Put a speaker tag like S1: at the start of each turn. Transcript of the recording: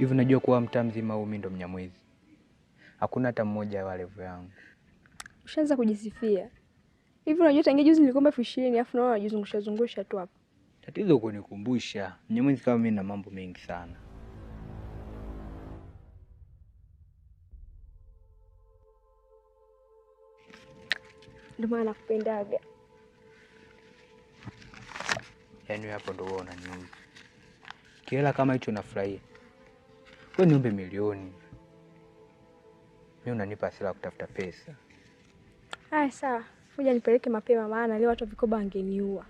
S1: Hivi unajua kuwa mtaa mzima huu mimi ndo Mnyamwezi? Hakuna hata mmoja wa level yangu.
S2: Ushaanza kujisifia. Hivi unajua tangia juzi nilikomba 20,000 alafu naona unajizungusha zungusha tu hapa.
S1: Tatizo kunikumbusha. Mnyamwezi kama mimi na mambo mengi sana.
S2: Ndio maana nakupendaga.
S1: Yaani hapo ndo wewe unaniuzi. Kiela kama hicho nafurahia. Wewe niombe milioni. Mimi unanipa hasira kutafuta pesa.
S2: Haya sawa. Ngoja nipeleke mapema maana leo watu wa vikoba wangeniua.